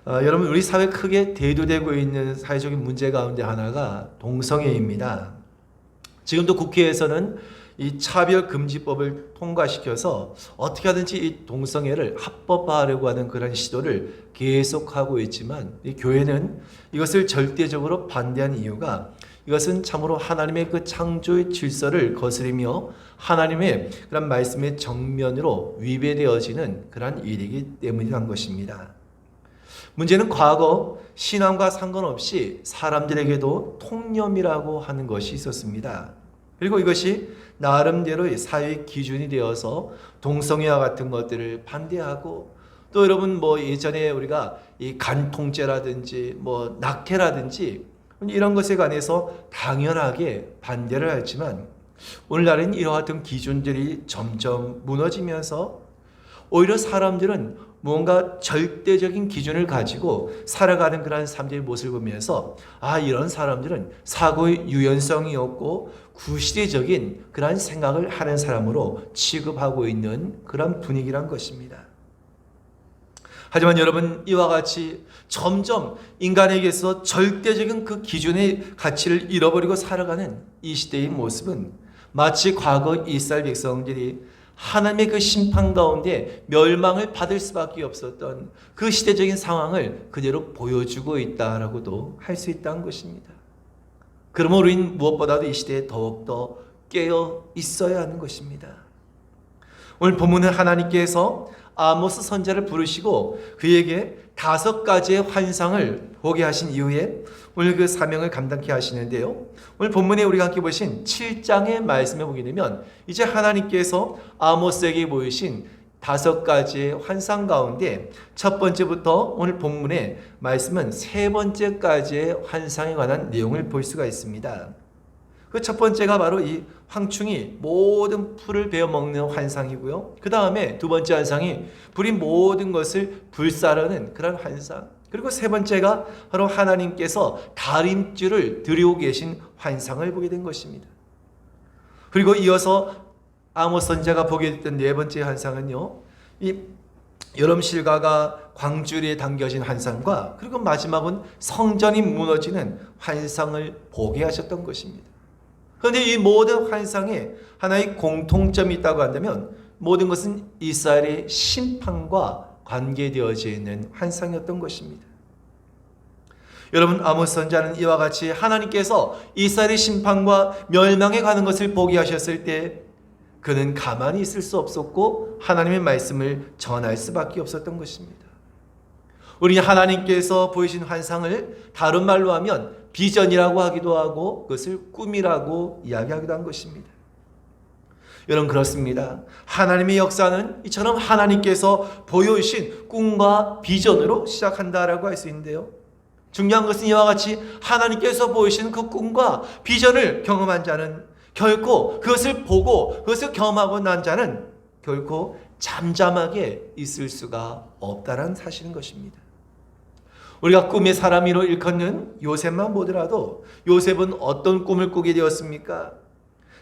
여러분, 우리 사회 크게 대두되고 있는 사회적인 문제 가운데 하나가 동성애입니다. 지금도 국회에서는 이 차별금지법을 통과시켜서 어떻게 하든지 이 동성애를 합법화하려고 하는 그런 시도를 계속하고 있지만, 이 교회는 이것을 절대적으로 반대한 이유가, 이것은 참으로 하나님의 그 창조의 질서를 거스르며 하나님의 그런 말씀의 정면으로 위배되어지는 그런 일이기 때문이란 것입니다. 문제는 과거 신앙과 상관없이 사람들에게도 통념이라고 하는 것이 있었습니다. 그리고 이것이 나름대로의 사회의 기준이 되어서 동성애와 같은 것들을 반대하고, 또 여러분 예전에 우리가 이 간통죄라든지 낙태라든지 이런 것에 관해서 당연하게 반대를 했지만, 오늘날은 이와 같은 기준들이 점점 무너지면서 오히려 사람들은 뭔가 절대적인 기준을 가지고 살아가는 그런 사람들의 모습을 보면서 이런 사람들은 사고의 유연성이 없고 구시대적인 그런 생각을 하는 사람으로 취급하고 있는 그런 분위기란 것입니다. 하지만 여러분, 이와 같이 점점 인간에게서 절대적인 그 기준의 가치를 잃어버리고 살아가는 이 시대의 모습은 마치 과거 이스라엘 백성들이 하나님의 그 심판 가운데 멸망을 받을 수밖에 없었던 그 시대적인 상황을 그대로 보여주고 있다라고도 할 수 있다는 것입니다. 그러므로 우리는 무엇보다도 이 시대에 더욱더 깨어 있어야 하는 것입니다. 오늘 본문은 하나님께서 아모스 선지자를 부르시고 그에게 5가지의 환상을 보게 하신 이후에 오늘 그 사명을 감당케 하시는데요. 오늘 본문에 우리가 함께 보신 7장의 말씀에 보게 되면 이제 하나님께서 아모스에게 보이신 5가지의 환상 가운데 첫 번째부터 오늘 본문의 말씀은 3번째까지의 환상에 관한 내용을 볼 수가 있습니다. 그 첫 번째가 바로 이 황충이 모든 풀을 베어먹는 환상이고요. 그 다음에 2번째 환상이 불이 모든 것을 불사르는 그런 환상. 그리고 3번째가 바로 하나님께서 다림줄을 들이고 계신 환상을 보게 된 것입니다. 그리고 이어서 아모스 선지자가 보게 됐던 4번째 환상은요, 이 여름실과가 광주리에 당겨진 환상과, 그리고 마지막은 성전이 무너지는 환상을 보게 하셨던 것입니다. 그런데 이 모든 환상에 하나의 공통점이 있다고 한다면 모든 것은 이스라엘의 심판과 관계되어져 있는 환상이었던 것입니다. 여러분, 아모스 선지자는 이와 같이 하나님께서 이스라엘의 심판과 멸망에 가는 것을 보게 하셨을 때 그는 가만히 있을 수 없었고 하나님의 말씀을 전할 수밖에 없었던 것입니다. 우리 하나님께서 보이신 환상을 다른 말로 하면 비전이라고 하기도 하고 그것을 꿈이라고 이야기하기도 한 것입니다. 여러분, 그렇습니다. 하나님의 역사는 이처럼 하나님께서 보여주신 꿈과 비전으로 시작한다라고 할 수 있는데요. 중요한 것은 이와 같이 하나님께서 보이신 그 꿈과 비전을 경험한 자는 결코 그것을 보고 그것을 경험하고 난 자는 결코 잠잠하게 있을 수가 없다는 사실인 것입니다. 우리가 꿈의 사람이로 일컫는 요셉만 보더라도 요셉은 어떤 꿈을 꾸게 되었습니까?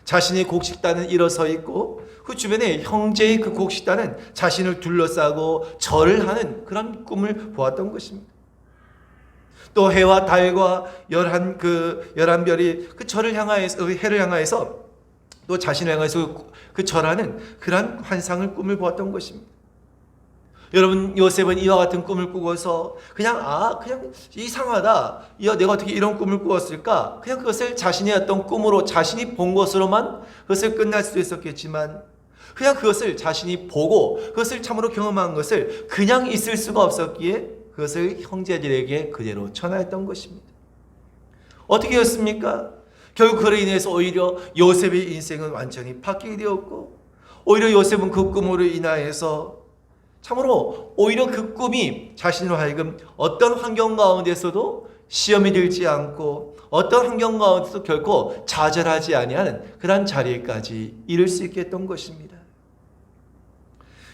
자신의 곡식단은 일어서 있고 그 주변에 형제의 그 곡식단은 자신을 둘러싸고 절을 하는 그런 꿈을 보았던 것입니다. 또 해와 달과 11별이 그 절을 향하여서, 해를 향하여서 또 자신을 향해서 그 절하는 그런 환상을 꿈을 보았던 것입니다. 여러분, 요셉은 이와 같은 꿈을 꾸고서 그냥 이상하다, 내가 어떻게 이런 꿈을 꾸었을까, 그냥 그것을 자신의 어떤 꿈으로 자신이 본 것으로만 그것을 끝날 수도 있었겠지만, 그냥 그것을 자신이 보고 그것을 참으로 경험한 것을 그냥 있을 수가 없었기에 그것을 형제들에게 그대로 전하였던 것입니다. 어떻게 였습니까? 결국 그로 인해서 오히려 요셉의 인생은 완전히 바뀌게 되었고, 오히려 요셉은 그 꿈으로 인하여서 참으로 오히려 그 꿈이 자신으로 하여금 어떤 환경 가운데서도 시험이 들지 않고 어떤 환경 가운데서도 결코 좌절하지 아니하는 그런 자리에까지 이를 수 있게 했던 것입니다.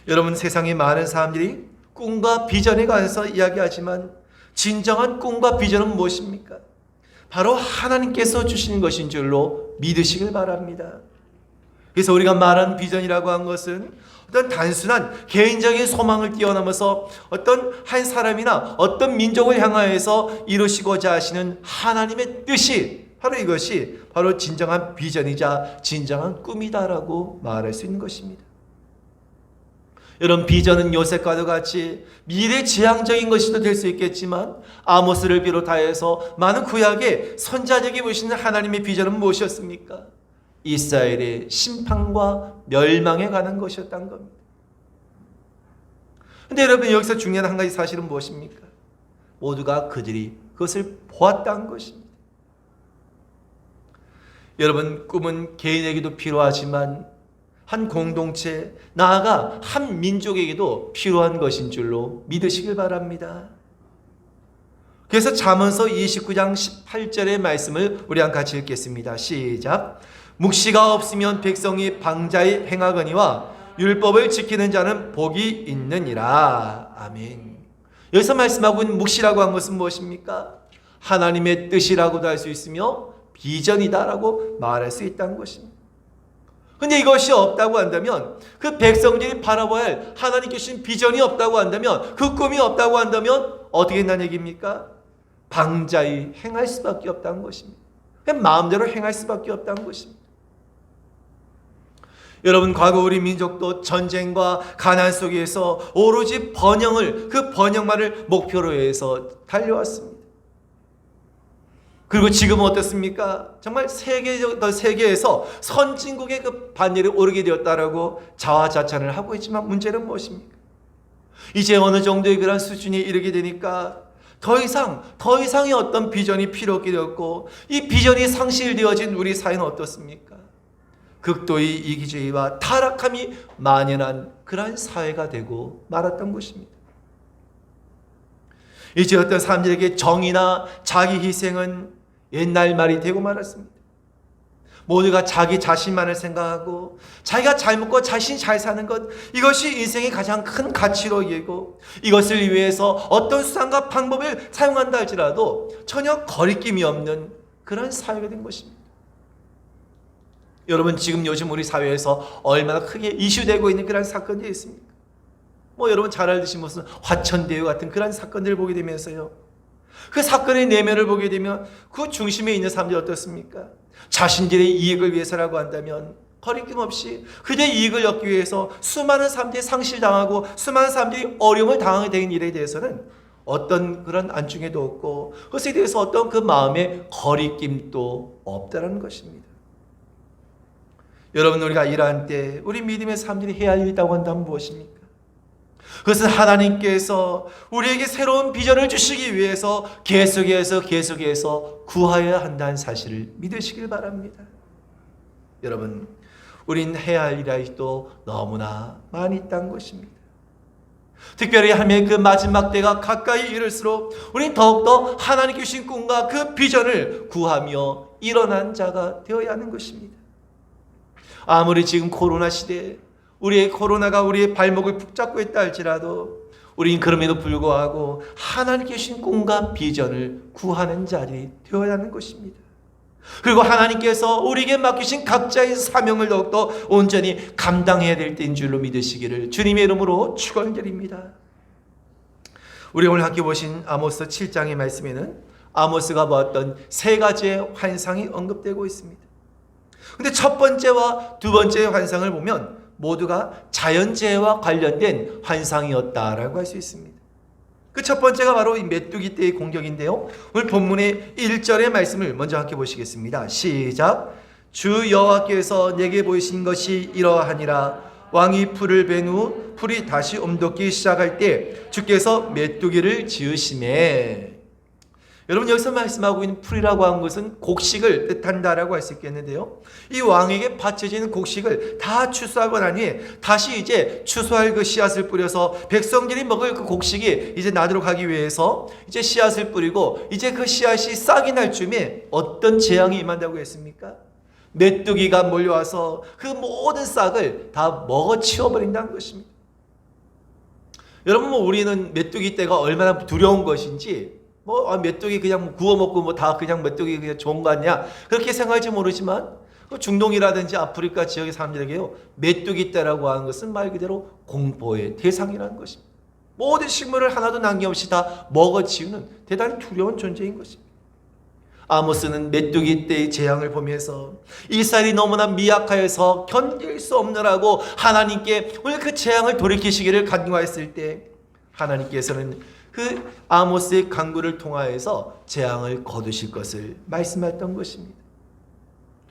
여러분, 세상에 많은 사람들이 꿈과 비전에 관해서 이야기하지만 진정한 꿈과 비전은 무엇입니까? 바로 하나님께서 주시는 것인 줄로 믿으시길 바랍니다. 그래서 우리가 말하는 비전이라고 한 것은 어떤 단순한 개인적인 소망을 뛰어넘어서 어떤 한 사람이나 어떤 민족을 향하여서 이루시고자 하시는 하나님의 뜻이 바로 이것이 바로 진정한 비전이자 진정한 꿈이다라고 말할 수 있는 것입니다. 여러분, 비전은 요셉과도 같이 미래지향적인 것이도 될 수 있겠지만 아모스를 비롯하여서 많은 구약의 선자적이 보시는 하나님의 비전은 무엇이었습니까? 이스라엘의 심판과 멸망에 관한 것이었다는 겁니다. 그런데 여러분, 여기서 중요한 한 가지 사실은 무엇입니까? 모두가 그들이 그것을 보았다는 것입니다. 여러분, 꿈은 개인에게도 필요하지만 한 공동체, 나아가 한 민족에게도 필요한 것인 줄로 믿으시길 바랍니다. 그래서 잠언서 29장 18절의 말씀을 우리 같이 읽겠습니다. 시작. 묵시가 없으면 백성이 방자히 행하거니와 율법을 지키는 자는 복이 있느니라. 아멘. 여기서 말씀하고 있는 묵시라고 한 것은 무엇입니까? 하나님의 뜻이라고도 할 수 있으며 비전이다라고 말할 수 있다는 것입니다. 근데 이것이 없다고 한다면, 그 백성들이 바라봐야 할 하나님께 주신 비전이 없다고 한다면, 그 꿈이 없다고 한다면 어떻게 된다는 얘기입니까? 방자히 행할 수밖에 없다는 것입니다. 그냥 마음대로 행할 수밖에 없다는 것입니다. 여러분, 과거 우리 민족도 전쟁과 가난 속에서 오로지 번영을, 그 번영만을 목표로 해서 달려왔습니다. 그리고 지금은 어떻습니까? 정말 세계에서 선진국의 그 반열에 오르게 되었다라고 자화자찬을 하고 있지만 문제는 무엇입니까? 이제 어느 정도의 그런 수준에 이르게 되니까 더 이상의 어떤 비전이 필요 없게 되었고, 이 비전이 상실되어진 우리 사회는 어떻습니까? 극도의 이기주의와 타락함이 만연한 그러한 사회가 되고 말았던 것입니다. 이제 어떤 사람들에게 정의나 자기 희생은 옛날 말이 되고 말았습니다. 모두가 자기 자신만을 생각하고 자기가 잘 먹고 자신이 잘 사는 것, 이것이 인생의 가장 큰 가치로 여기고, 이것을 위해서 어떤 수단과 방법을 사용한다 할지라도 전혀 거리낌이 없는 그런 사회가 된 것입니다. 여러분, 지금 요즘 우리 사회에서 얼마나 크게 이슈되고 있는 그런 사건들이 있습니까? 여러분 잘 알듯이 무슨 화천대유 같은 그런 사건들을 보게 되면서요, 그 사건의 내면을 보게 되면 그 중심에 있는 사람들이 어떻습니까? 자신들의 이익을 위해서라고 한다면 거리낌 없이 그들의 이익을 얻기 위해서 수많은 사람들이 상실당하고 수많은 사람들이 어려움을 당하게 된 일에 대해서는 어떤 그런 안중에도 없고, 그것에 대해서 어떤 그 마음의 거리낌도 없다는 것입니다. 여러분, 우리가 이러한 때 우리 믿음의 사람들이 해야 할 일이 있다고 한다면 무엇입니까? 그것은 하나님께서 우리에게 새로운 비전을 주시기 위해서 계속해서 구하여야 한다는 사실을 믿으시길 바랍니다. 여러분, 우린 해야 할 일이 또 너무나 많이 있다는 것입니다. 특별히 하나님의 그 마지막 때가 가까이 이를수록 우린 더욱더 하나님께 주신 꿈과 그 비전을 구하며 일어난 자가 되어야 하는 것입니다. 아무리 지금 코로나 시대에 우리의 코로나가 우리의 발목을 붙잡고 있다 할지라도 우리는 그럼에도 불구하고 하나님께 주신 꿈과 비전을 구하는 자리 되어야 하는 것입니다. 그리고 하나님께서 우리에게 맡기신 각자의 사명을 더욱더 온전히 감당해야 될 때인 줄로 믿으시기를 주님의 이름으로 축원드립니다. 우리 오늘 함께 보신 아모스 7장의 말씀에는 아모스가 보았던 세 가지의 환상이 언급되고 있습니다. 근데 첫 번째와 두 번째의 환상을 보면 모두가 자연재해와 관련된 환상이었다라고 할 수 있습니다. 그 첫 번째가 바로 이 메뚜기 떼의 공격인데요, 오늘 본문의 1절의 말씀을 먼저 함께 보시겠습니다. 시작. 주 여호와께서 내게 보이신 것이 이러하니라. 왕이 풀을 벤 후 풀이 다시 움돋기 시작할 때 주께서 메뚜기를 지으시매. 여러분, 여기서 말씀하고 있는 풀이라고 하는 것은 곡식을 뜻한다라고 할 수 있겠는데요, 이 왕에게 바쳐지는 곡식을 다 추수하고 난 후에 다시 이제 추수할 그 씨앗을 뿌려서 백성들이 먹을 그 곡식이 이제 나도록 하기 위해서 이제 씨앗을 뿌리고, 이제 그 씨앗이 싹이 날 쯤에 어떤 재앙이 임한다고 했습니까? 메뚜기가 몰려와서 그 모든 싹을 다 먹어치워버린다는 것입니다. 여러분, 우리는 메뚜기 떼가 얼마나 두려운 것인지, 메뚜기 그냥 구워 먹고 다 그냥 메뚜기 그냥 좋은 거 아니야, 그렇게 생각할지 모르지만 중동이라든지 아프리카 지역의 사람들에게요, 메뚜기 떼라고 하는 것은 말 그대로 공포의 대상이라는 것입니다. 모든 식물을 하나도 남김없이 다 먹어치우는 대단히 두려운 존재인 것입니다. 아모스는 메뚜기 떼의 재앙을 보면서 이스라엘이 너무나 미약하여서 견딜 수 없느라고 하나님께 오늘 그 재앙을 돌이키시기를 간구하였을 때, 하나님께서는 그 아모스의 간구를 통하여서 재앙을 거두실 것을 말씀하셨던 것입니다.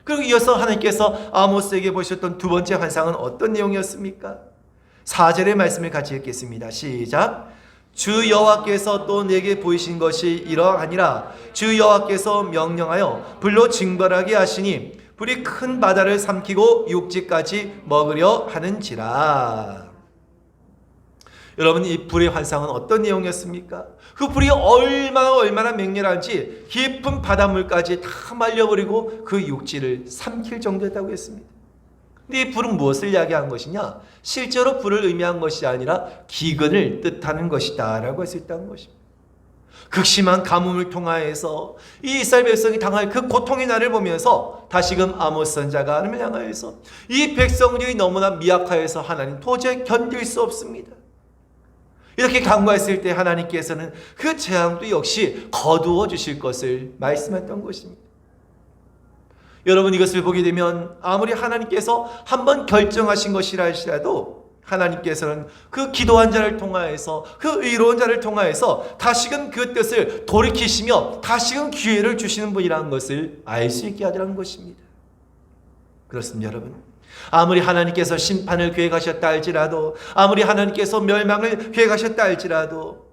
그리고 이어서 하나님께서 아모스에게 보셨던 두 번째 환상은 어떤 내용이었습니까? 4절의 말씀을 같이 읽겠습니다. 시작. 주 여호와께서 또 내게 보이신 것이 이러하니라. 주 여호와께서 명령하여 불로 징벌하게 하시니 불이 큰 바다를 삼키고 육지까지 먹으려 하는지라. 여러분, 이 불의 환상은 어떤 내용이었습니까? 그 불이 얼마나 맹렬한지 깊은 바닷물까지 다 말려버리고 그 육지를 삼킬 정도였다고 했습니다. 근데 이 불은 무엇을 이야기한 것이냐? 실제로 불을 의미한 것이 아니라 기근을 뜻하는 것이다 라고 할 수 있다는 것입니다. 극심한 가뭄을 통하여서 이 이스라엘 백성이 당할 그 고통의 날을 보면서 다시금 아모스 선지자가 하나님을 향하여서 이 백성들이 너무나 미약하여서 하나님 도저히 견딜 수 없습니다, 이렇게 간구했을 때 하나님께서는 그 재앙도 역시 거두어 주실 것을 말씀했던 것입니다. 여러분, 이것을 보게 되면 아무리 하나님께서 한번 결정하신 것이라 할지라도 하나님께서는 그 기도한 자를 통하여서, 그 의로운 자를 통하여서 다시금 그 뜻을 돌이키시며 다시금 기회를 주시는 분이라는 것을 알 수 있게 하라는 것입니다. 그렇습니다, 여러분. 아무리 하나님께서 심판을 계획하셨다 할지라도, 아무리 하나님께서 멸망을 계획하셨다 할지라도,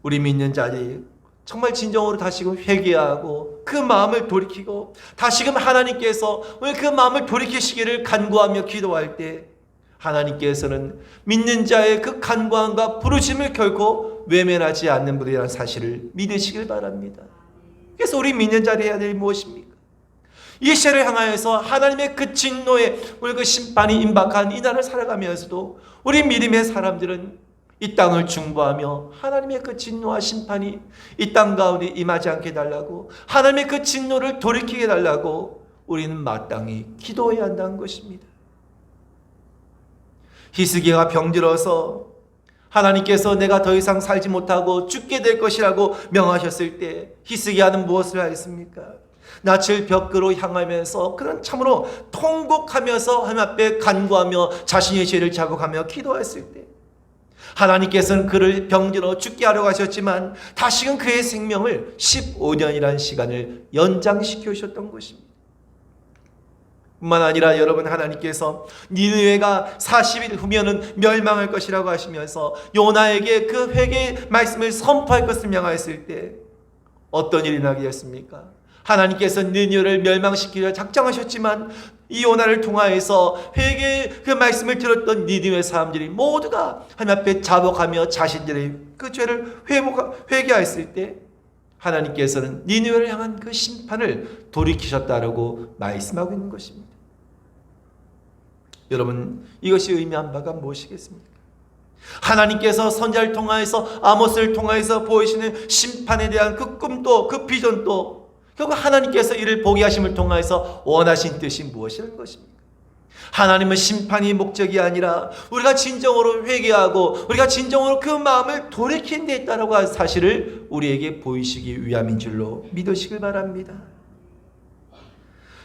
우리 믿는 자들이 정말 진정으로 다시금 회개하고 그 마음을 돌이키고 다시금 하나님께서 오늘 그 마음을 돌이키시기를 간구하며 기도할 때, 하나님께서는 믿는 자의 그 간구함과 부르심을 결코 외면하지 않는 분이라는 사실을 믿으시길 바랍니다. 그래서 우리 믿는 자들이 해야 될 일이 무엇입니까? 이 시대를 향하여서 하나님의 그 진노의 오늘 그 심판이 임박한 이 날을 살아가면서도 우리 믿음의 사람들은 이 땅을 중보하며 하나님의 그 진노와 심판이 이 땅 가운데 임하지 않게 해달라고, 하나님의 그 진노를 돌이키게 해달라고 우리는 마땅히 기도해야 한다는 것입니다. 히스기야가 병들어서 하나님께서 내가 더 이상 살지 못하고 죽게 될 것이라고 명하셨을 때 히스기야는 무엇을 하였습니까? 낯을 벽으로 향하면서 그런 참으로 통곡하면서 하나님 앞에 간구하며 자신의 죄를 자복하며 기도했을 때, 하나님께서는 그를 병들어 죽게 하려고 하셨지만 다시금 그의 생명을 15년이라는 시간을 연장시켜 주셨던 것입니다. 뿐만 아니라 여러분, 하나님께서 니느웨가 40일 후면은 멸망할 것이라고 하시면서 요나에게 그 회개의 말씀을 선포할 것을 명하였을 때 어떤 일이 나게 됐습니까? 하나님께서 니느웨를 멸망시키려 작정하셨지만 이 요나를 통하여서 회개의 그 말씀을 들었던 니느웨 사람들이 모두가 하나님 앞에 자복하며 자신들의 그 죄를 회개하였을 때 하나님께서는 니느웨를 향한 그 심판을 돌이키셨다라고 말씀하고 있는 것입니다. 여러분, 이것이 의미한 바가 무엇이겠습니까? 하나님께서 선지자를 통하여서 아모스를 통하여서 보이시는 심판에 대한 그 꿈도 그 비전도 결국 하나님께서 이를 보게 하심을 통하여서 원하신 뜻이 무엇이라는 것입니까? 하나님은 심판이 목적이 아니라 우리가 진정으로 회개하고 우리가 진정으로 그 마음을 돌이킨 데 있다라고 하는 사실을 우리에게 보이시기 위함인 줄로 믿으시길 바랍니다.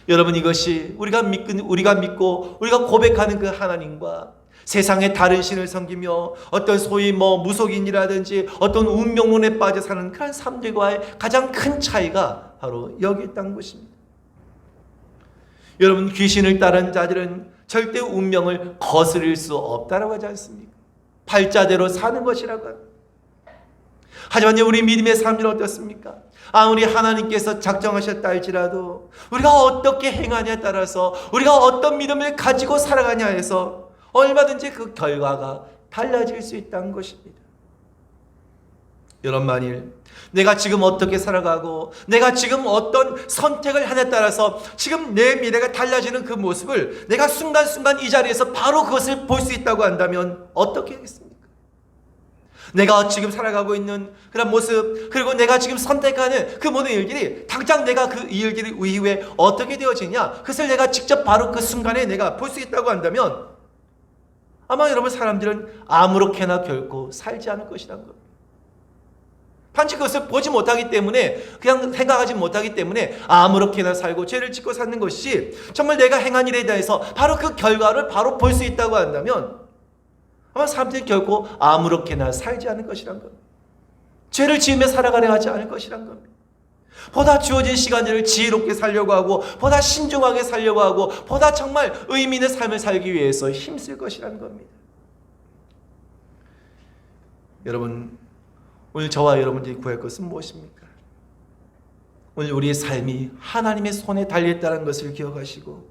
여러분, 이것이 우리가 믿고 우리가 고백하는 그 하나님과 세상의 다른 신을 섬기며 어떤 소위 무속인이라든지 어떤 운명론에 빠져 사는 그런 사람들과의 가장 큰 차이가 바로 여기 있다는 것입니다. 여러분, 귀신을 따른 자들은 절대 운명을 거스릴 수 없다라고 하지 않습니까? 팔자대로 사는 것이라고 합니다. 하지만 우리 믿음의 사람들은 어떻습니까? 아무리 하나님께서 작정하셨다 할지라도 우리가 어떻게 행하냐에 따라서, 우리가 어떤 믿음을 가지고 살아가냐 해서 얼마든지 그 결과가 달라질 수 있다는 것입니다. 여러분, 만일 내가 지금 어떻게 살아가고 내가 지금 어떤 선택을 하냐에 따라서 지금 내 미래가 달라지는 그 모습을 내가 순간순간 이 자리에서 바로 그것을 볼 수 있다고 한다면 어떻게 하겠습니까? 내가 지금 살아가고 있는 그런 모습, 그리고 내가 지금 선택하는 그 모든 일들이 당장 내가 그 일들 이후에 어떻게 되어지냐, 그것을 내가 직접 바로 그 순간에 내가 볼 수 있다고 한다면 아마 여러분 사람들은 아무렇게나 결코 살지 않을 것이라는 겁니다. 단지 그것을 보지 못하기 때문에, 그냥 생각하지 못하기 때문에 아무렇게나 살고 죄를 짓고 사는 것이 정말 내가 행한 일에 대해서 바로 그 결과를 바로 볼 수 있다고 한다면 아마 사람들이 결코 아무렇게나 살지 않을 것이란 겁니다. 죄를 지으며 살아가려 하지 않을 것이란 겁니다. 보다 주어진 시간들을 지혜롭게 살려고 하고, 보다 신중하게 살려고 하고, 보다 정말 의미 있는 삶을 살기 위해서 힘쓸 것이란 겁니다. 여러분, 오늘 저와 여러분들이 구할 것은 무엇입니까? 오늘 우리의 삶이 하나님의 손에 달려있다는 것을 기억하시고,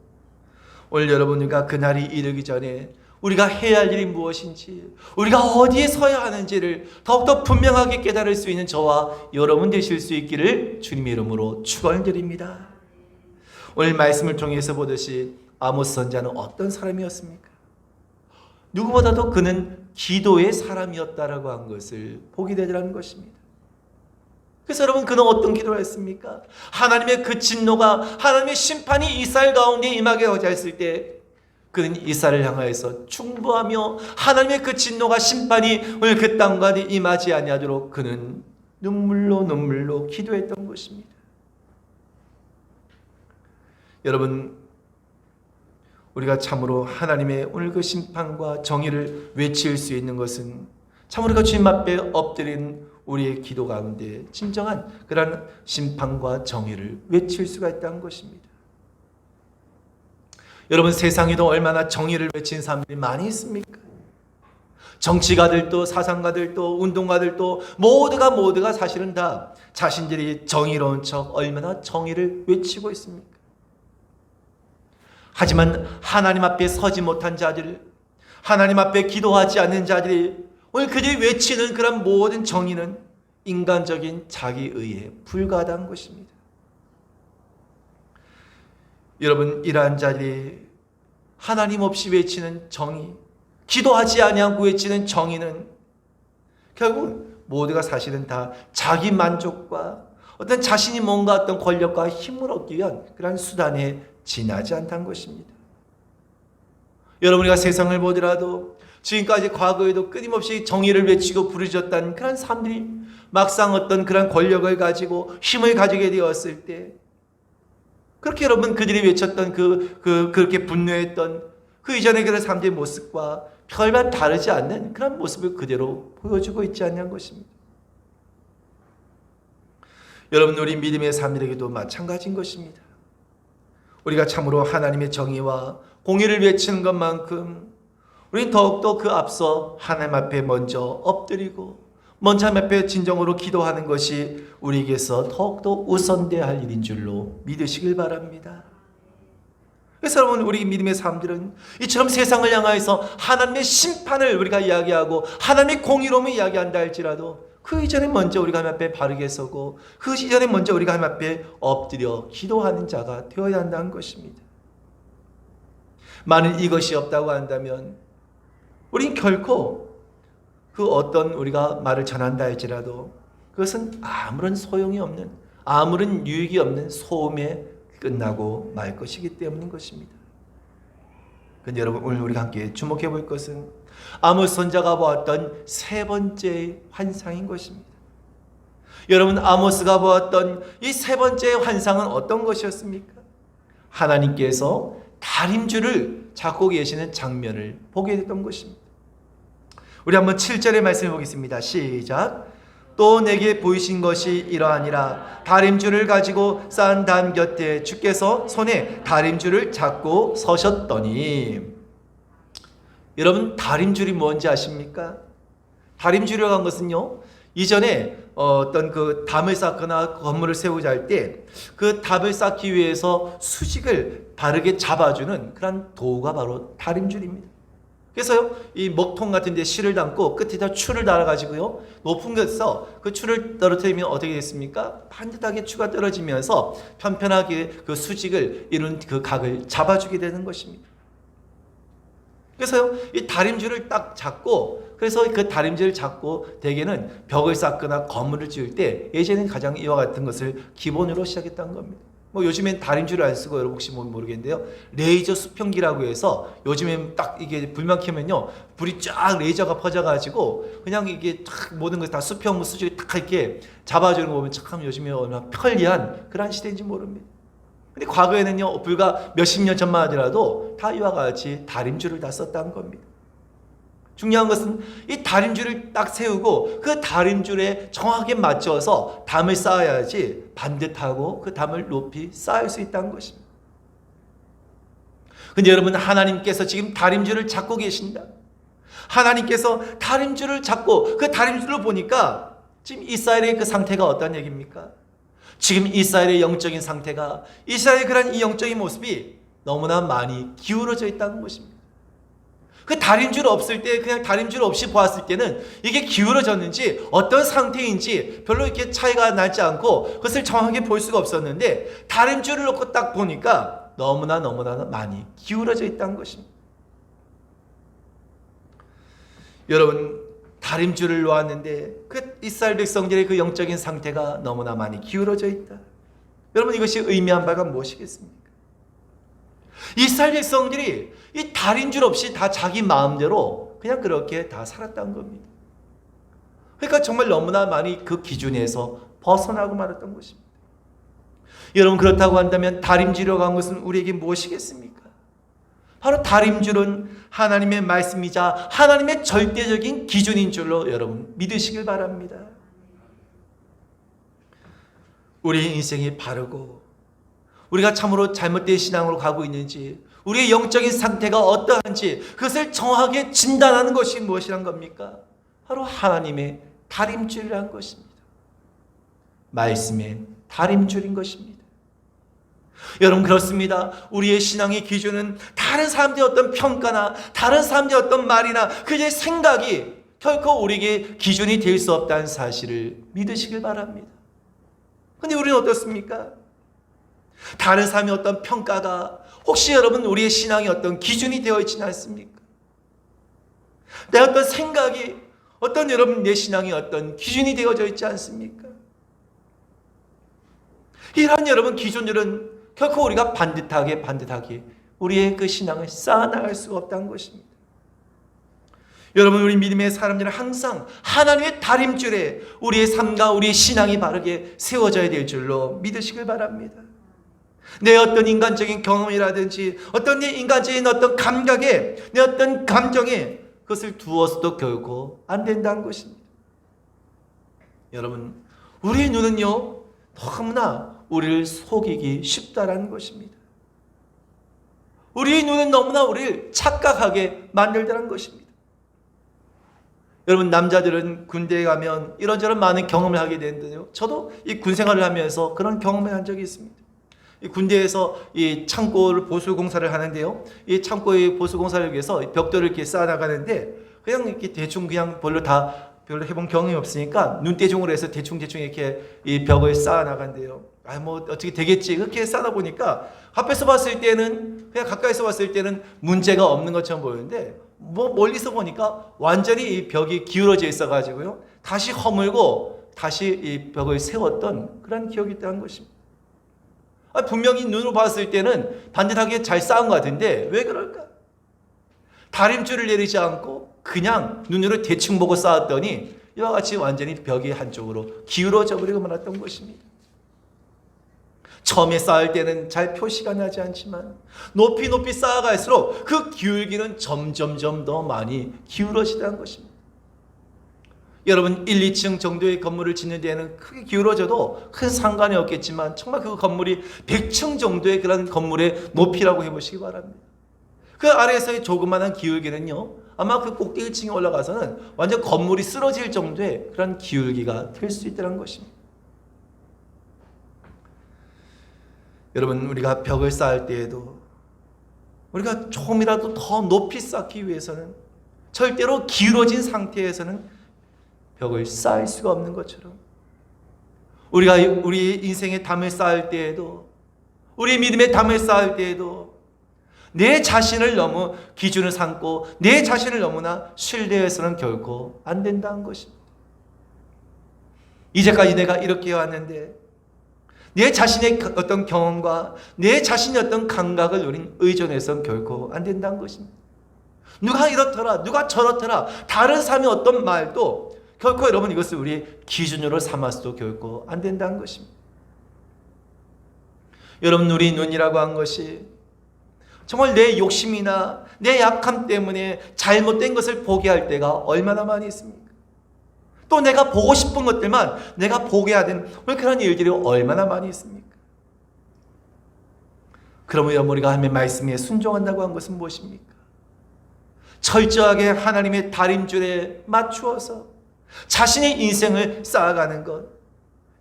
오늘 여러분과 그날이 이르기 전에 우리가 해야 할 일이 무엇인지, 우리가 어디에 서야 하는지를 더욱더 분명하게 깨달을 수 있는 저와 여러분 되실 수 있기를 주님의 이름으로 축원드립니다. 오늘 말씀을 통해서 보듯이 아모스 선지자는 어떤 사람이었습니까? 누구보다도 그는 기도의 사람이었다라고 한 것을 보게 되더라는 것입니다. 그래서 여러분, 그는 어떤 기도를 했습니까? 하나님의 그 진노가, 하나님의 심판이 이스라엘 가운데 임하게 하였을 때 그는 이스라엘을 향하여서 충보하며 하나님의 그 진노가, 심판이 오늘 그 땅과 임하지 아니하도록 그는 눈물로 기도했던 것입니다. 여러분, 우리가 참으로 하나님의 오늘 그 심판과 정의를 외칠 수 있는 것은 참으로 그 주님 앞에 엎드린 우리의 기도 가운데 진정한 그런 심판과 정의를 외칠 수가 있다는 것입니다. 여러분, 세상에도 얼마나 정의를 외친 사람들이 많이 있습니까? 정치가들도 사상가들도 운동가들도 모두가 사실은 다 자신들이 정의로운 척 얼마나 정의를 외치고 있습니까? 하지만 하나님 앞에 서지 못한 자들, 하나님 앞에 기도하지 않는 자들이 오늘 그들이 외치는 그런 모든 정의는 인간적인 자기의에 불과하다는 것입니다. 여러분, 이러한 자들이 하나님 없이 외치는 정의, 기도하지 아니하고 외치는 정의는 결국 모두가 사실은 다 자기 만족과 어떤 자신이 뭔가 어떤 권력과 힘을 얻기 위한 그런 수단에 지나지 않다는 것입니다. 여러분, 우리가 세상을 보더라도 지금까지 과거에도 끊임없이 정의를 외치고 부르짖었던 그런 사람들이 막상 어떤 그런 권력을 가지고 힘을 가지게 되었을 때, 그렇게 여러분 그들이 외쳤던 그렇게 분노했던 그 이전의 그런 사람들의 모습과 별반 다르지 않는 그런 모습을 그대로 보여주고 있지 않냐는 것입니다. 여러분, 우리 믿음의 사람들에게도 마찬가지인 것입니다. 우리가 참으로 하나님의 정의와 공의를 외치는 것만큼 우리는 더욱더 그 앞서 하나님 앞에 먼저 엎드리고 먼저 하나님 앞에 진정으로 기도하는 것이 우리에게서 더욱더 우선돼야 할 일인 줄로 믿으시길 바랍니다. 그래서 여러분, 우리 믿음의 사람들은 이처럼 세상을 향하여서 하나님의 심판을 우리가 이야기하고 하나님의 공의로움을 이야기한다 할지라도 그 이전에 먼저 우리가 하나님 앞에 바르게 서고 그 이전에 먼저 우리가 하나님 앞에 엎드려 기도하는 자가 되어야 한다는 것입니다. 만일 이것이 없다고 한다면 우리는 결코 그 어떤 우리가 말을 전한다 할지라도 그것은 아무런 소용이 없는, 아무런 유익이 없는 소음에 끝나고 말 것이기 때문인 것입니다. 그런데 여러분, 오늘 우리가 함께 주목해 볼 것은 아모스 선지자가 보았던 세 번째 환상인 것입니다. 여러분, 아모스가 보았던 이 세 번째 환상은 어떤 것이었습니까? 하나님께서 다림줄을 잡고 계시는 장면을 보게 됐던 것입니다. 우리 한번 7절의 말씀을 보겠습니다. 시작. 또 내게 보이신 것이 이러하니라. 다림줄을 가지고 쌓은 담 곁에 주께서 손에 다림줄을 잡고 서셨더니. 여러분, 다림줄이 뭔지 아십니까? 다림줄이라고 한 것은요, 이전에 어떤 그 담을 쌓거나 건물을 세우자 할 때 그 담을 쌓기 위해서 수직을 바르게 잡아주는 그런 도구가 바로 다림줄입니다. 그래서요, 이 먹통 같은 데 실을 담고 끝에다 추를 달아가지고요, 높은 곳에서 그 추를 떨어뜨리면 어떻게 됐습니까? 반듯하게 추가 떨어지면서 편편하게 그 수직을 이룬 그 각을 잡아주게 되는 것입니다. 그래서요, 이 다림줄을 딱 잡고 그래서 그 다림질을 잡고 대개는 벽을 쌓거나 건물을 지을 때 예전에는 가장 이와 같은 것을 기본으로 시작했다는 겁니다. 뭐 요즘엔 다림질을 안 쓰고 여러분 혹시 모르겠는데요, 레이저 수평기라고 해서 요즘엔 딱 이게 불만 켜면요 불이 쫙 레이저가 퍼져가지고 그냥 이게 탁 모든 것 다 수평 수직이 딱 이렇게 잡아주는 거 보면 참 요즘에 얼마나 편리한 그런 시대인지 모릅니다. 근데 과거에는요 불과 몇십 년 전만 하더라도 다 이와 같이 다림줄을 다 썼다는 겁니다. 중요한 것은 이 다림줄을 딱 세우고 그 다림줄에 정확하게 맞춰서 담을 쌓아야지 반듯하고 그 담을 높이 쌓을 수 있다는 것입니다. 근데 여러분, 하나님께서 지금 다림줄을 잡고 계신다. 하나님께서 다림줄을 잡고 그 다림줄을 보니까 지금 이스라엘의 그 상태가 어떤 얘기입니까? 지금 이스라엘의 영적인 상태가, 이스라엘의 그런 이 영적인 모습이 너무나 많이 기울어져 있다는 것입니다. 그 다림줄 없을 때, 그냥 다림줄 없이 보았을 때는 이게 기울어졌는지 어떤 상태인지 별로 이렇게 차이가 나지 않고 그것을 정확하게 볼 수가 없었는데, 다림줄을 놓고 딱 보니까 너무나 많이 기울어져 있다는 것입니다. 여러분, 다림줄을 놓았는데 그 이스라엘 백성들의 그 영적인 상태가 너무나 많이 기울어져 있다. 여러분, 이것이 의미한 바가 무엇이겠습니까? 이스라엘 백성들이 이 다림줄 없이 다 자기 마음대로 그냥 그렇게 다 살았다는 겁니다. 그러니까 정말 너무나 많이 그 기준에서 벗어나고 말았던 것입니다. 여러분, 그렇다고 한다면 다림줄이라고 한 것은 우리에게 무엇이겠습니까? 바로 다림줄은 하나님의 말씀이자 하나님의 절대적인 기준인 줄로 여러분 믿으시길 바랍니다. 우리의 인생이 바르고 우리가 참으로 잘못된 신앙으로 가고 있는지, 우리의 영적인 상태가 어떠한지 그것을 정확하게 진단하는 것이 무엇이란 겁니까? 바로 하나님의 다림줄이라는 것입니다. 말씀의 다림줄인 것입니다. 여러분, 그렇습니다. 우리의 신앙의 기준은 다른 사람들의 어떤 평가나 다른 사람들의 어떤 말이나 그의 생각이 결코 우리에게 기준이 될 수 없다는 사실을 믿으시길 바랍니다. 그런데 우리는 어떻습니까? 다른 사람의 어떤 평가가 혹시 여러분 우리의 신앙의 어떤 기준이 되어 있지는 않습니까? 내 어떤 생각이 어떤 여러분 내 신앙의 어떤 기준이 되어져 있지 않습니까? 이러한 여러분 기준들은 결코 우리가 반듯하게 우리의 그 신앙을 쌓아나갈 수가 없다는 것입니다. 여러분, 우리 믿음의 사람들은 항상 하나님의 다림줄에 우리의 삶과 우리의 신앙이 바르게 세워져야 될 줄로 믿으시길 바랍니다. 내 어떤 인간적인 경험이라든지 어떤 내 인간적인 어떤 감각에, 내 어떤 감정에 그것을 두어서도 결코 안 된다는 것입니다. 여러분, 우리의 눈은요 너무나 우리를 속이기 쉽다라는 것입니다. 우리의 눈은 너무나 우리를 착각하게 만들다는 것입니다. 여러분, 남자들은 군대에 가면 이런저런 많은 경험을 하게 되는데요, 저도 이 군생활을 하면서 그런 경험을 한 적이 있습니다. 이 군대에서 이 창고를 보수 공사를 하는데요, 이 창고의 보수 공사를 위해서 벽돌을 이렇게 쌓아 나가는데 그냥 이렇게 대충 그냥 별로 해본 경험이 없으니까 눈대중으로 해서 대충 이렇게 이 벽을 쌓아 나간대요. 뭐 어떻게 되겠지 그렇게 쌓다 보니까 앞에서 봤을 때는, 그냥 가까이서 봤을 때는 문제가 없는 것처럼 보이는데 뭐 멀리서 보니까 완전히 이 벽이 기울어져 있어 가지고요 다시 허물고 다시 이 벽을 세웠던 그런 기억이 있다는 것입니다. 분명히 눈으로 봤을 때는 반듯하게 잘 쌓은 것 같은데 왜 그럴까? 다림줄을 내리지 않고 그냥 눈으로 대충 보고 쌓았더니 이와 같이 완전히 벽이 한쪽으로 기울어져 버리고 말았던 것입니다. 처음에 쌓을 때는 잘 표시가 나지 않지만 높이 쌓아갈수록 그 기울기는 점점 더 많이 기울어지다는 것입니다. 여러분, 1, 2층 정도의 건물을 짓는 데에는 크게 기울어져도 큰 상관이 없겠지만 정말 그 건물이 100층 정도의 그런 건물의 높이라고 해보시기 바랍니다. 그 아래에서의 조그마한 기울기는요 아마 그 꼭대기층에 올라가서는 완전 건물이 쓰러질 정도의 그런 기울기가 될 수 있다는 것입니다. 여러분, 우리가 벽을 쌓을 때에도 우리가 조금이라도 더 높이 쌓기 위해서는 절대로 기울어진 상태에서는 벽을 쌓을 수가 없는 것처럼, 우리가 우리 인생의 담을 쌓을 때에도, 우리 믿음의 담을 쌓을 때에도 내 자신을 너무 기준을 삼고 내 자신을 너무나 신뢰해서는 결코 안 된다는 것입니다. 이제까지 내가 이렇게 해왔는데 내 자신의 어떤 경험과 내 자신의 어떤 감각을 우린 의존해서는 결코 안 된다는 것입니다. 누가 이렇더라, 누가 저렇더라, 다른 사람의 어떤 말도 결코 여러분 이것을 우리 기준으로 삼아서도 결코 안 된다는 것입니다. 여러분, 우리 눈이라고 한 것이 정말 내 욕심이나 내 약함 때문에 잘못된 것을 보게 할 때가 얼마나 많이 있습니까? 또 내가 보고 싶은 것들만 내가 보게 하는 그런 일들이 얼마나 많이 있습니까? 그러면 우리가 하나님의 말씀에 순종한다고 한 것은 무엇입니까? 철저하게 하나님의 다림줄에 맞추어서 자신의 인생을 쌓아가는 것,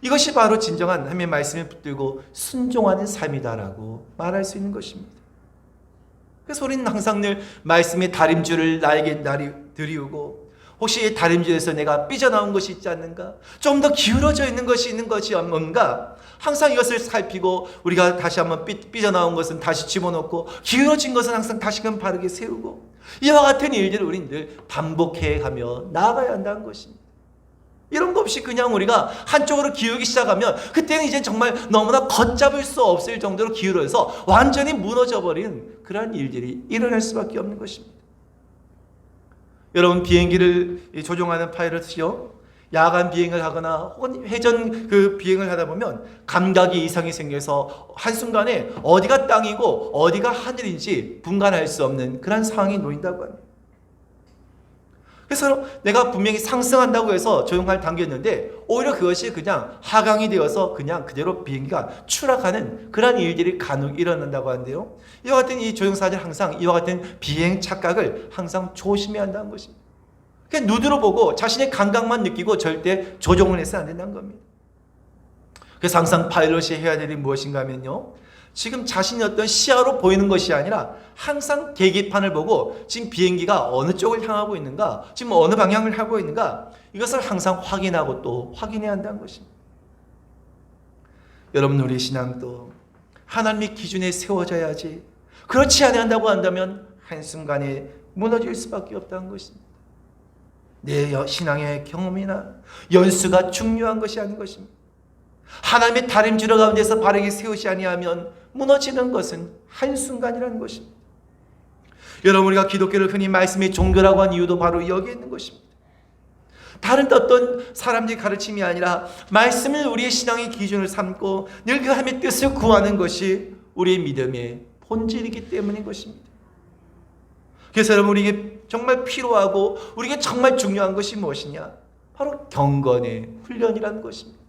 이것이 바로 진정한 하나님의 말씀을 붙들고 순종하는 삶이다라고 말할 수 있는 것입니다. 그래서 우리는 항상 늘 말씀의 다림줄을 나에게 드리우고, 혹시 이 다림줄에서 내가 삐져나온 것이 있지 않는가, 좀 더 기울어져 있는 것이 뭔가, 항상 이것을 살피고 우리가 다시 한번 삐져나온 것은 다시 집어넣고 기울어진 것은 항상 다시금 바르게 세우고, 이와 같은 일들을 우리는 늘 반복해가며 나아가야 한다는 것입니다. 이런 거 없이 그냥 우리가 한쪽으로 기울기 시작하면 그때는 이제 정말 너무나 걷잡을 수 없을 정도로 기울어서 완전히 무너져버린 그러한 일들이 일어날 수밖에 없는 것입니다. 여러분, 비행기를 조종하는 파일럿이요, 야간 비행을 하거나 혹은 회전 비행을 하다 보면 감각이 이상이 생겨서 한순간에 어디가 땅이고 어디가 하늘인지 분간할 수 없는 그런 상황이 놓인다고 합니다. 그래서 내가 분명히 상승한다고 해서 조종할 당겼는데 오히려 그것이 그냥 하강이 되어서 그냥 그대로 비행기가 추락하는 그런 일들이 간혹 일어난다고 하는데요, 이와 같은 이 조종사들 항상 이와 같은 비행 착각을 항상 조심해야 한다는 것입니다. 그냥 눈으로 보고 자신의 감각만 느끼고 절대 조종을 해서는 안 된다는 겁니다. 그래서 항상 파일럿이 해야 될 일이 무엇인가 하면요, 지금 자신의 어떤 시야로 보이는 것이 아니라 항상 계기판을 보고 지금 비행기가 어느 쪽을 향하고 있는가, 지금 어느 방향을 하고 있는가, 이것을 항상 확인하고 또 확인해야 한다는 것입니다. 여러분, 우리 신앙도 하나님의 기준에 세워져야지, 그렇지 않는다고 한다면 한순간에 무너질 수밖에 없다는 것입니다. 내 신앙의 경험이나 연수가 중요한 것이 아닌 것입니다. 하나님의 다림줄 가운데서 바르게 세우지 아니하면 무너지는 것은 한순간이라는 것입니다. 여러분, 우리가 기독교를 흔히 말씀의 종교라고 한 이유도 바로 여기에 있는 것입니다. 다른 어떤 사람들의 가르침이 아니라 말씀을 우리의 신앙의 기준을 삼고 늘 그 하나님의 뜻을 구하는 것이 우리의 믿음의 본질이기 때문인 것입니다. 그래서 여러분, 우리에게 정말 필요하고 우리에게 정말 중요한 것이 무엇이냐? 바로 경건의 훈련이라는 것입니다.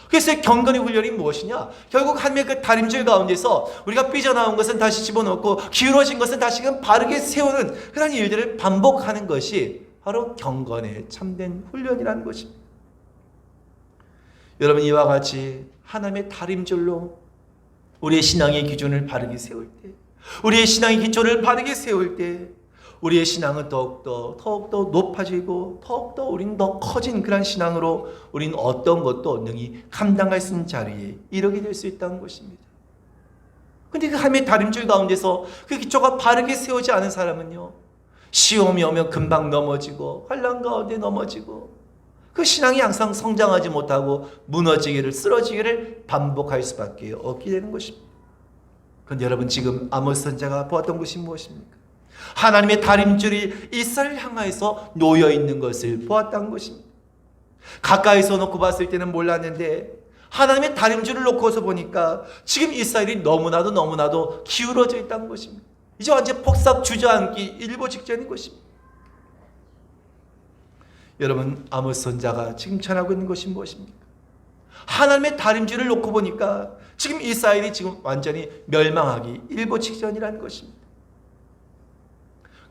그래서 경건의 훈련이 무엇이냐? 결국 하나님의 그 다림줄 가운데서 우리가 삐져나온 것은 다시 집어넣고 기울어진 것은 다시금 바르게 세우는 그런 일들을 반복하는 것이 바로 경건의 참된 훈련이라는 것입니다. 여러분, 이와 같이 하나님의 다림줄로 우리의 신앙의 기준을 바르게 세울 때, 우리의 신앙의 기초를 바르게 세울 때 우리의 신앙은 더욱더 높아지고 더욱더 우리는 더 커진 그런 신앙으로 우리는 어떤 것도 능히 감당할 수 있는 자리에 이르게 될 수 있다는 것입니다. 그런데 그 하나님의 다림줄 가운데서 그 기초가 바르게 세우지 않은 사람은요, 시험이 오면 금방 넘어지고 환난 가운데 넘어지고 그 신앙이 항상 성장하지 못하고 무너지기를, 쓰러지기를 반복할 수밖에 없게 되는 것입니다. 그런데 여러분, 지금 아모스 선지자가 보았던 것이 무엇입니까? 하나님의 다림줄이 이스라엘을 향하여서 놓여 있는 것을 보았다는 것입니다. 가까이서 놓고 봤을 때는 몰랐는데 하나님의 다림줄을 놓고서 보니까 지금 이스라엘이 너무나도 기울어져 있다는 것입니다. 이제 완전 폭삭 주저앉기 일보 직전인 것입니다. 여러분, 아모스 선지자가 지금 전하고 있는 것이 무엇입니까? 하나님의 다림줄을 놓고 보니까 지금 이스라엘이 지금 완전히 멸망하기 일보 직전이라는 것입니다.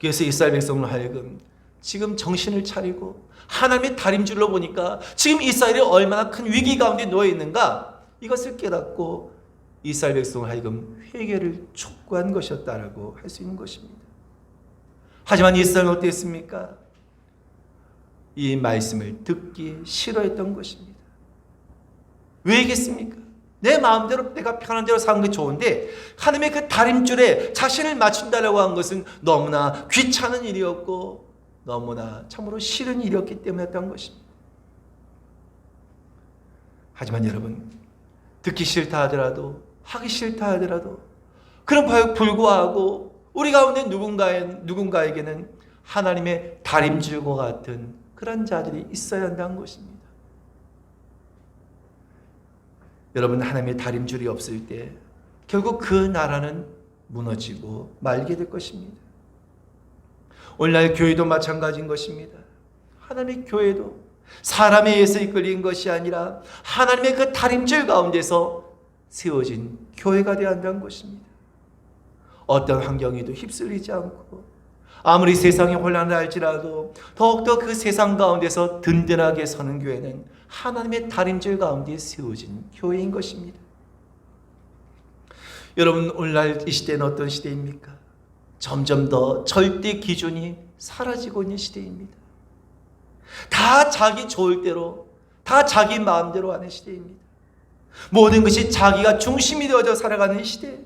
그래서 이스라엘 백성을 하여금 지금 정신을 차리고 하나님의 다림줄로 보니까 지금 이스라엘이 얼마나 큰 위기 가운데 놓여 있는가, 이것을 깨닫고 이스라엘 백성을 하여금 회개를 촉구한 것이었다라고 할 수 있는 것입니다. 하지만 이스라엘은 어땠습니까? 이 말씀을 듣기 싫어했던 것입니다. 왜겠습니까? 내 마음대로 내가 편한 대로 사는 게 좋은데 하나님의 그 다림줄에 자신을 맞춘다라고 한 것은 너무나 귀찮은 일이었고 너무나 참으로 싫은 일이었기 때문이었던 것입니다. 하지만 여러분, 듣기 싫다 하더라도 하기 싫다 하더라도 그런 바에 불구하고 우리 가운데 누군가에게는 하나님의 다림줄과 같은 그런 자들이 있어야 한다는 것입니다. 여러분, 하나님의 다림줄이 없을 때 결국 그 나라는 무너지고 말게 될 것입니다. 오늘날 교회도 마찬가지인 것입니다. 하나님의 교회도 사람에 의해서 이끌린 것이 아니라 하나님의 그 다림줄 가운데서 세워진 교회가 되어야 한다는 것입니다. 어떤 환경에도 휩쓸리지 않고 아무리 세상이 혼란을 할지라도 더욱더 그 세상 가운데서 든든하게 서는 교회는 하나님의 다림줄 가운데 세워진 교회인 것입니다. 여러분, 오늘날 이 시대는 어떤 시대입니까? 점점 더 절대 기준이 사라지고 있는 시대입니다. 다 자기 좋을 대로, 다 자기 마음대로 하는 시대입니다. 모든 것이 자기가 중심이 되어져 살아가는 시대.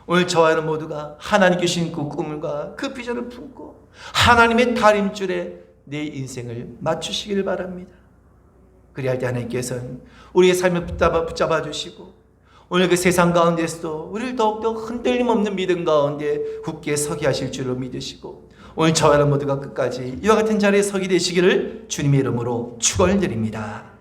오늘 저와 여러분 모두가 하나님 주신 그 꿈과 그 비전을 품고 하나님의 다림줄에 내 인생을 맞추시길 바랍니다. 그리할 때 하나님께서는 우리의 삶을 붙잡아 주시고 오늘 그 세상 가운데서도 우리를 더욱더 흔들림 없는 믿음 가운데 굳게 서게 하실 줄로 믿으시고 오늘 저와 여러분 모두가 끝까지 이와 같은 자리에 서게 되시기를 주님의 이름으로 축원드립니다.